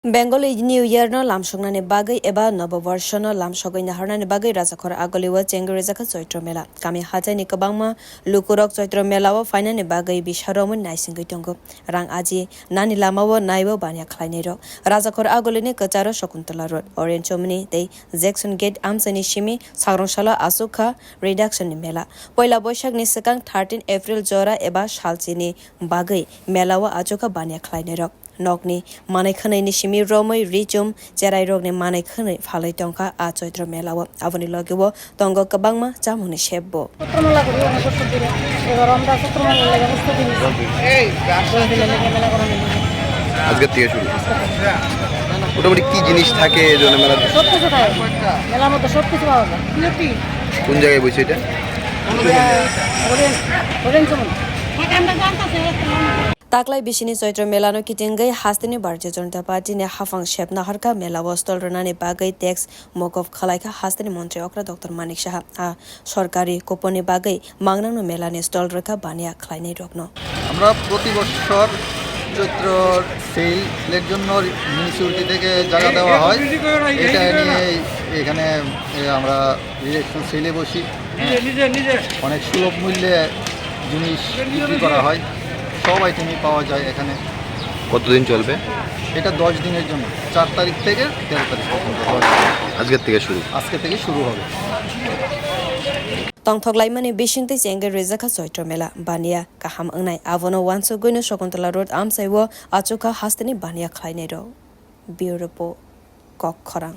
Bengali New Year no lamsongnani bagwi eba noboborsho no lamsogoi naharnani bagwi rajakhor aguli wo rwjakha Chaitra mela kami hajaini kabangma lukurok Chaitra mela wo fainani bagwi bisharomun naisingoi tongo rang aji nani lama wo naibo bania khlainai ro rajakhor aguli ni kacharo shakuntala road orange chomni tei Jackson Gate amsani simi Sangrong sala asukha reduction ni mela poila baisakh ni swkang 13 April jora eba salchini bagwi mela wo ajoka bania khlainai ro Nokni manai khanai ni simi romoi richum cherai rogni manai khanai phalai tongka a Chaitra mela wo aboni logewo tongo kabangma chamuni shebbo Mela kori ona korte dire ebar আমরা Chaitra mela lega বস্তু দিন এই মেলা করা নেই আজকে থেকে শুরু মোটামুটি কি জিনিস থাকে এই জন্য মেলা সব কিছু থাকে মেলার মধ্যে সব কিছু পাওয়া যায় কি কোন জায়গায় বসে এটা ওরেঞ্জ আমরা জানতাছে Taklai bisini Chaitra mela no kitingai hastini Bharatiya Janata Party ne hafang shepna harka mela wastol ronani bagai tax mokov khalaika hastini মন্ত্রী okra Dr. Manik Shaha a সরকারি কোপনি bagai magnang no mela ne stall rakha bania khlainai rokno আমরা প্রতি বছর চৈত্র সেলের জন্য municipality থেকে জায়গা দেওয়া হয় এটা নিয়ে এখানে আমরা ইলেকশন সেলে বসি অনেক সুলভ মূল্যে জিনিস বিক্রি করা হয় সব আইটেমই পাওয়া যায় এখানে কতদিন চলবে এটা 10 দিনের জন্য 4 তারিখ থেকে 13 তারিখ পর্যন্ত আজকে থেকে শুরু হবে Tongthoklai mani bishingte chenge rwjakha Chaitra mela bania kaham angnai avono wansugwi no Shakuntala road amsai wo achoka hastini bania khlainai ro bureau po kok khorang